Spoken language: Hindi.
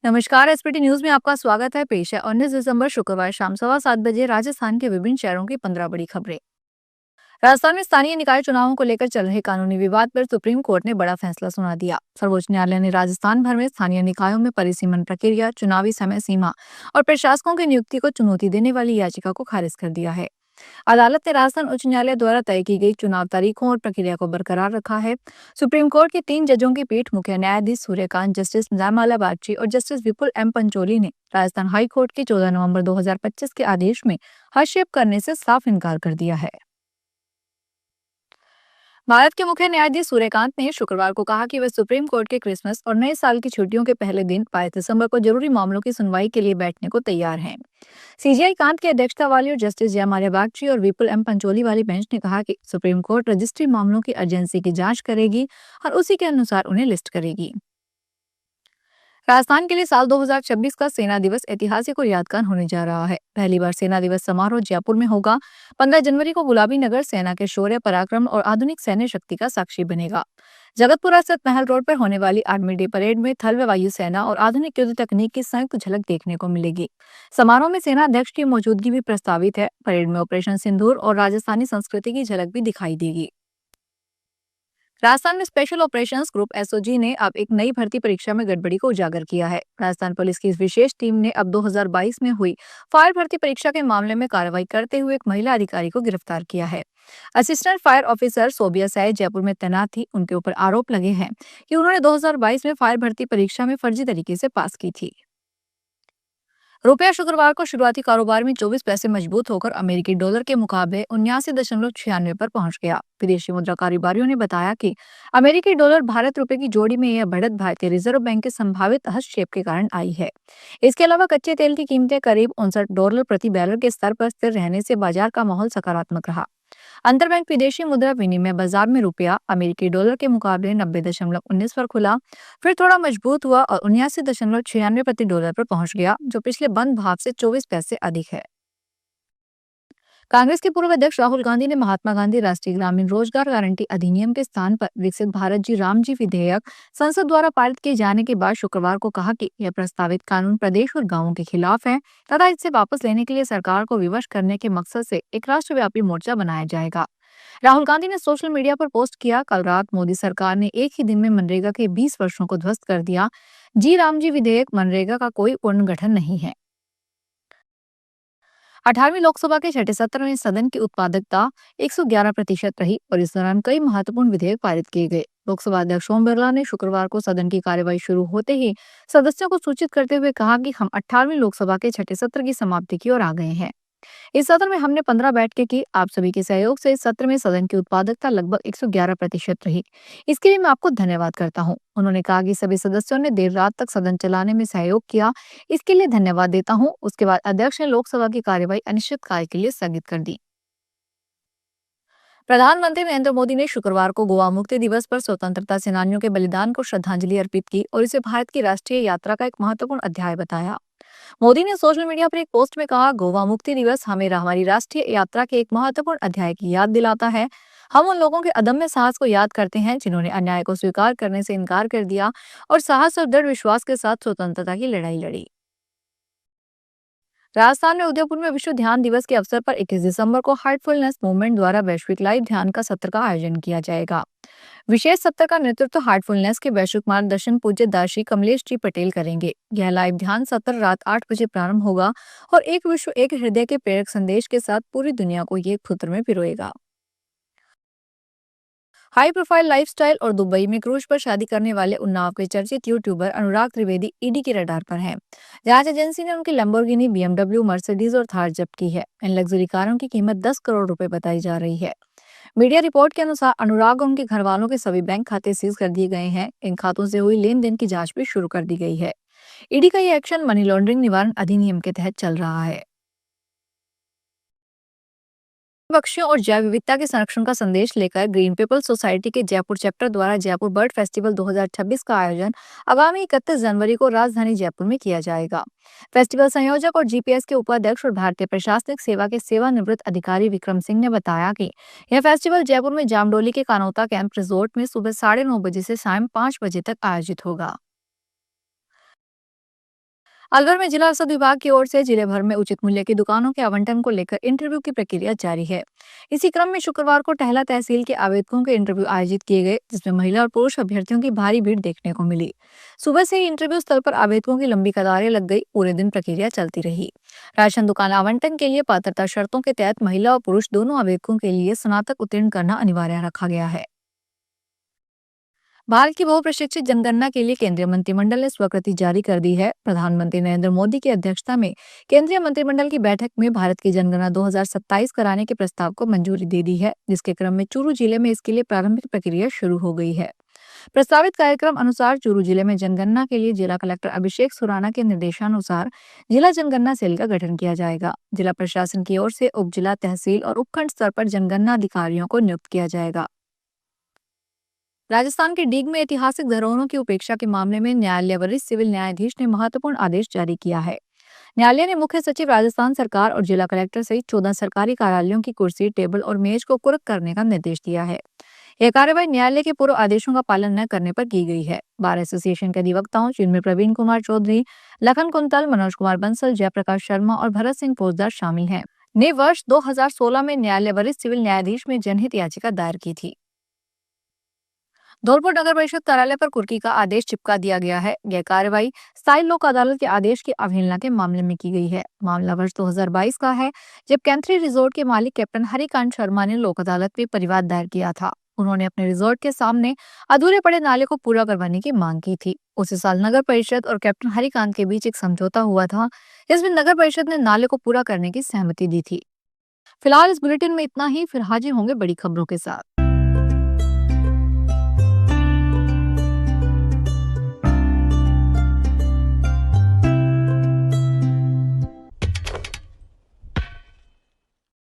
नमस्कार। एसपीटी न्यूज में आपका स्वागत है। पेश है 19 दिसंबर शुक्रवार शाम 7:15 राजस्थान के विभिन्न शहरों की 15 बड़ी खबरें। राजस्थान में स्थानीय निकाय चुनावों को लेकर चल रहे कानूनी विवाद पर सुप्रीम कोर्ट ने बड़ा फैसला सुना दिया। सर्वोच्च न्यायालय ने राजस्थान भर में स्थानीय निकायों में परिसीमन प्रक्रिया, चुनावी समय सीमा और प्रशासकों की नियुक्ति को चुनौती देने वाली याचिका को खारिज कर दिया है। अदालत ने राजस्थान उच्च न्यायालय द्वारा तय की गई चुनाव तारीखों और प्रक्रिया को बरकरार रखा है। सुप्रीम कोर्ट की 3 जजों की पीठ मुख्य न्यायाधीश सूर्यकांत, जस्टिस जयमाला बागची और जस्टिस विपुल एम पंचोली ने राजस्थान हाई कोर्ट के 14 नवंबर 2025 के आदेश में हस्तक्षेप करने से साफ इनकार कर दिया है। भारत के मुख्य न्यायाधीश सूर्यकांत ने शुक्रवार को कहा कि वे सुप्रीम कोर्ट के क्रिसमस और नए साल की छुट्टियों के पहले दिन 22 दिसंबर को जरूरी मामलों की सुनवाई के लिए बैठने को तैयार हैं। सीजेआई कांत की अध्यक्षता वाली और जस्टिस जयमाल्या बागची और विपुल एम पंचोली वाली बेंच ने कहा कि सुप्रीम कोर्ट रजिस्ट्री मामलों की अर्जेंसी की जांच करेगी और उसी के अनुसार उन्हें लिस्ट करेगी। राजस्थान के लिए साल 2026 का सेना दिवस ऐतिहासिक और यादगार होने जा रहा है। पहली बार सेना दिवस समारोह जयपुर में होगा। 15 जनवरी को गुलाबी नगर सेना के शौर्य, पराक्रम और आधुनिक सैन्य शक्ति का साक्षी बनेगा। जगतपुरा स्थित महल रोड पर होने वाली आर्मी डे परेड में थल व वायु सेना और आधुनिक युद्ध तकनीक की संयुक्त झलक देखने को मिलेगी। समारोह में सेना अध्यक्ष की मौजूदगी भी प्रस्तावित है। परेड में ऑपरेशन सिंदूर और राजस्थानी संस्कृति की झलक भी दिखाई देगी। राजस्थान में स्पेशल ऑपरेशंस ग्रुप एसओजी ने अब एक नई भर्ती परीक्षा में गड़बड़ी को उजागर किया है। राजस्थान पुलिस की इस विशेष टीम ने अब 2022 में हुई फायर भर्ती परीक्षा के मामले में कार्रवाई करते हुए एक महिला अधिकारी को गिरफ्तार किया है। Assistant fire officer Sobia Sai Jaipur में तैनात थी। उनके ऊपर आरोप लगे हैं कि उन्होंने 2022 में फायर भर्ती परीक्षा में फर्जी तरीके से पास की थी। रुपया शुक्रवार को शुरुआती कारोबार में 24 पैसे मजबूत होकर अमेरिकी डॉलर के मुकाबले 79.96 पर पहुंच गया। विदेशी मुद्रा कारोबारियों ने बताया कि अमेरिकी डॉलर भारत रुपए की जोड़ी में यह बढ़त भारतीय रिजर्व बैंक के संभावित हस्तक्षेप के कारण आई है। इसके अलावा कच्चे तेल की कीमतें करीब $59 प्रति बैरल के स्तर पर स्थिर रहने से बाजार का माहौल सकारात्मक रहा। अंतरबैंक विदेशी मुद्रा विनिमय बाजार में रुपया अमेरिकी डॉलर के मुकाबले 90.19 पर खुला, फिर थोड़ा मजबूत हुआ और 79.96 प्रति डॉलर पर पहुंच गया, जो पिछले बंद भाव से 24 पैसे अधिक है। कांग्रेस के पूर्व अध्यक्ष राहुल गांधी ने महात्मा गांधी राष्ट्रीय ग्रामीण रोजगार गारंटी अधिनियम के स्थान पर विकसित भारत जी राम जी विधेयक संसद द्वारा पारित किए जाने के बाद शुक्रवार को कहा कि यह प्रस्तावित कानून प्रदेश और गांवों के खिलाफ है तथा इसे वापस लेने के लिए सरकार को विवश करने के मकसद से एक राष्ट्रव्यापी मोर्चा बनाया जाएगा। राहुल गांधी ने सोशल मीडिया पर पोस्ट किया, कल रात मोदी सरकार ने एक ही दिन में मनरेगा के 20 वर्षों को ध्वस्त कर दिया। जी राम जी विधेयक मनरेगा का कोई पुनर्गठन नहीं है। 18वीं लोकसभा के छठे सत्र में सदन की उत्पादकता 111% रही और इस दौरान कई महत्वपूर्ण विधेयक पारित किए गए। लोकसभा अध्यक्ष ओम बिरला ने शुक्रवार को सदन की कार्यवाही शुरू होते ही सदस्यों को सूचित करते हुए कहा कि हम 18वीं लोकसभा के छठे सत्र की समाप्ति की ओर आ गए हैं। इस सत्र में हमने 15 बैठकें की। आप सभी के सहयोग से इस सत्र में सदन की उत्पादकता लगभग 111% रही। इसके लिए मैं आपको धन्यवाद करता हूं। उन्होंने कहा कि सभी सदस्यों ने देर रात तक सदन चलाने में सहयोग किया। इसके लिए धन्यवाद देता हूं। उसके बाद अध्यक्ष ने लोकसभा की कार्यवाही अनिश्चितकाल के लिए स्थगित कर दी। प्रधानमंत्री नरेंद्र मोदी ने शुक्रवार को गोवा मुक्ति दिवस पर स्वतंत्रता सेनानियों के बलिदान को श्रद्धांजलि अर्पित की और इसे भारत की राष्ट्रीय यात्रा का एक महत्वपूर्ण अध्याय बताया। मोदी ने सोशल मीडिया पर एक पोस्ट में कहा, गोवा मुक्ति दिवस हमें हमारी राष्ट्रीय यात्रा के एक महत्वपूर्ण अध्याय की याद दिलाता है। हम उन लोगों के अदम्य साहस को याद करते हैं जिन्होंने अन्याय को स्वीकार करने से इनकार कर दिया और साहस और दृढ़ विश्वास के साथ स्वतंत्रता की लड़ाई लड़ी। राजस्थान में उदयपुर में विश्व ध्यान दिवस के अवसर पर 21 दिसंबर को हार्टफुलनेस मूवमेंट द्वारा वैश्विक लाइव ध्यान का सत्र का आयोजन किया जाएगा। विशेष सत्र का नेतृत्व हार्टफुलनेस के वैश्विक मार्गदर्शन पूज्य दाशी कमलेश जी पटेल करेंगे। यह लाइव ध्यान सत्र रात 8 बजे प्रारंभ होगा और एक विश्व एक हृदय के प्रेरक संदेश के साथ पूरी दुनिया को एक सूत्र में पिरोएगा। हाई प्रोफाइल लाइफस्टाइल और दुबई में क्रूज पर शादी करने वाले उन्नाव के चर्चित यूट्यूबर अनुराग त्रिवेदी ईडी के रडार पर हैं। जांच एजेंसी ने उनकी लैम्बोर्गिनी, बीएमडब्ल्यू, मर्सिडीज और थार जब्त की है। इन लग्जरी कारों की कीमत 10 करोड़ रुपए बताई जा रही है। मीडिया रिपोर्ट के अनुसार अनुराग और उनके घर वालों के सभी बैंक खाते सीज कर दिए गए हैं। इन खातों से हुई लेन देन की जांच भी शुरू कर दी गई है। ईडी का ये एक्शन मनी लॉन्ड्रिंग निवारण अधिनियम के तहत चल रहा है। पक्षियों और जैव विविधता के संरक्षण का संदेश लेकर ग्रीन पीपल सोसाइटी के जयपुर चैप्टर द्वारा जयपुर बर्ड फेस्टिवल 2026 का आयोजन आगामी 31 जनवरी को राजधानी जयपुर में किया जाएगा। फेस्टिवल संयोजक और जीपीएस के उपाध्यक्ष और भारतीय प्रशासनिक सेवा के सेवानिवृत्त अधिकारी विक्रम सिंह ने बताया कि यह फेस्टिवल जयपुर में जामडोली के कानोता कैंप रिजोर्ट में सुबह 9:30 बजे से शाम 5 बजे तक आयोजित होगा। अलवर में जिला रसद विभाग की ओर से जिले भर में उचित मूल्य की दुकानों के आवंटन को लेकर इंटरव्यू की प्रक्रिया जारी है। इसी क्रम में शुक्रवार को टहला तहसील के आवेदकों के इंटरव्यू आयोजित किए गए, जिसमें महिला और पुरुष अभ्यर्थियों की भारी भीड़ देखने को मिली। सुबह से ही इंटरव्यू स्थल पर आवेदकों की लंबी कतारें लग गई। पूरे दिन प्रक्रिया चलती रही। राशन दुकान आवंटन के लिए पात्रता शर्तों के तहत महिला और पुरुष दोनों आवेदकों के लिए स्नातक उत्तीर्ण करना अनिवार्य रखा गया है। भारत की बहुप्रशिक्षित जनगणना के लिए केंद्रीय मंत्रिमंडल ने स्वीकृति जारी कर दी है। प्रधानमंत्री नरेंद्र मोदी की अध्यक्षता में केंद्रीय मंत्रिमंडल की बैठक में भारत की जनगणना 2027 कराने के प्रस्ताव को मंजूरी दे दी है, जिसके क्रम में चूरू जिले में इसके लिए प्रारंभिक प्रक्रिया शुरू हो गई है। प्रस्तावित कार्यक्रम अनुसार चूरू जिले में जनगणना के लिए जिला कलेक्टर अभिषेक सुराना के निर्देशानुसार जिला जनगणना सेल का गठन किया जाएगा। जिला प्रशासन की ओर से उप जिला, तहसील और उपखंड स्तर पर जनगणना अधिकारियों को नियुक्त किया जाएगा। राजस्थान के डीग में ऐतिहासिक धरोहरों की उपेक्षा के मामले में न्यायालय वरिष्ठ सिविल न्यायाधीश ने महत्वपूर्ण आदेश जारी किया है। न्यायालय ने मुख्य सचिव राजस्थान सरकार और जिला कलेक्टर सहित 14 सरकारी कार्यालयों की कुर्सी, टेबल और मेज को कुर्क करने का निर्देश दिया है। यह कार्रवाई न्यायालय के पूर्व आदेशों का पालन न करने पर की गई है। बार एसोसिएशन के अधिवक्ताओं, जिनमें प्रवीण कुमार चौधरी, लखन कुंतल, मनोज कुमार बंसल, जयप्रकाश शर्मा और भरत सिंह फौजदार शामिल हैं, ने वर्ष 2016 में न्यायालय वरिष्ठ सिविल न्यायाधीश में जनहित याचिका दायर की थी। धौलपुर नगर परिषद कार्यालय पर कुर्की का आदेश चिपका दिया गया है। यह कार्रवाई स्थायी लोक अदालत के आदेश की अवहेलना के मामले में की गई है। मामला वर्ष 2022 का है, जब कैंथरी रिजोर्ट के मालिक कैप्टन हरिकांत शर्मा ने लोक अदालत में परिवाद दायर किया था। उन्होंने अपने रिजोर्ट के सामने अधूरे पड़े नाले को पूरा करवाने की मांग की थी। उसी साल नगर परिषद और कैप्टन हरिकांत के बीच एक समझौता हुआ था, जिसमें नगर परिषद ने नाले को पूरा करने की सहमति दी थी। फिलहाल इस बुलेटिन में इतना ही। फिर हाजिर होंगे बड़ी खबरों के साथ।